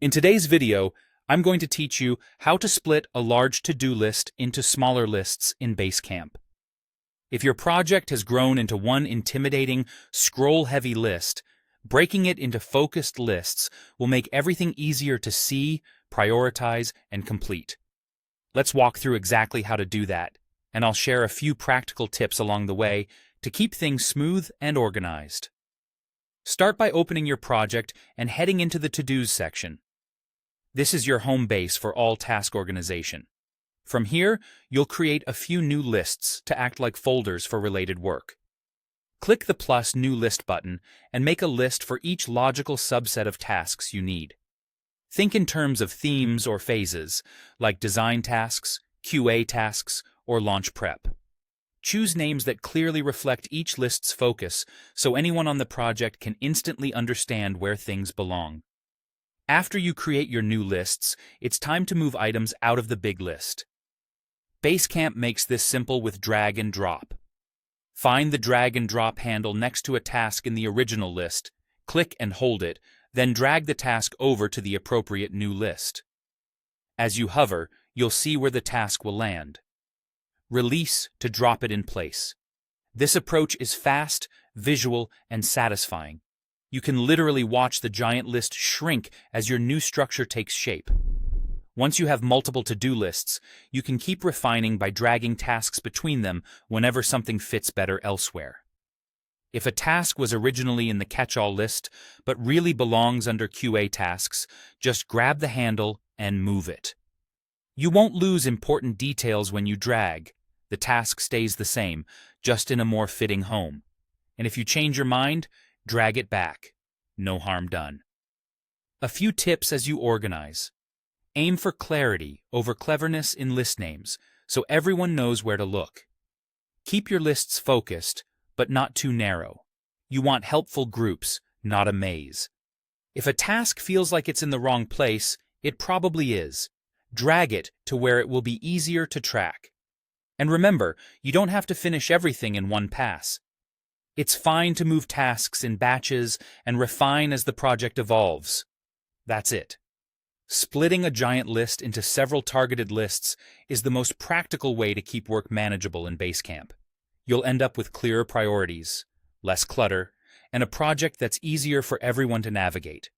In today's video, I'm going to teach you how to split a large to-do list into smaller lists in Basecamp. If your project has grown into one intimidating, scroll-heavy list, breaking it into focused lists will make everything easier to see, prioritize, and complete. Let's walk through exactly how to do that, and I'll share a few practical tips along the way to keep things smooth and organized. Start by opening your project and heading into the To-Dos section. This is your home base for all task organization. From here, you'll create a few new lists to act like folders for related work. Click the plus New List button and make a list for each logical subset of tasks you need. Think in terms of themes or phases, like design tasks, QA tasks, or launch prep. Choose names that clearly reflect each list's focus so anyone on the project can instantly understand where things belong. After you create your new lists, it's time to move items out of the big list. Basecamp makes this simple with drag and drop. Find the drag and drop handle next to a task in the original list, click and hold it, then drag the task over to the appropriate new list. As you hover, you'll see where the task will land. Release to drop it in place. This approach is fast, visual, and satisfying. You can literally watch the giant list shrink as your new structure takes shape. Once you have multiple to-do lists, you can keep refining by dragging tasks between them whenever something fits better elsewhere. If a task was originally in the catch-all list but really belongs under QA tasks, just grab the handle and move it. You won't lose important details when you drag. The task stays the same, just in a more fitting home. And if you change your mind, drag it back. No harm done. A few tips as you organize. Aim for clarity over cleverness in list names, so everyone knows where to look. Keep your lists focused, but not too narrow. You want helpful groups, not a maze. If a task feels like it's in the wrong place, it probably is. Drag it to where it will be easier to track. And remember, you don't have to finish everything in one pass. It's fine to move tasks in batches and refine as the project evolves. That's it. Splitting a giant list into several targeted lists is the most practical way to keep work manageable in Basecamp. You'll end up with clearer priorities, less clutter, and a project that's easier for everyone to navigate.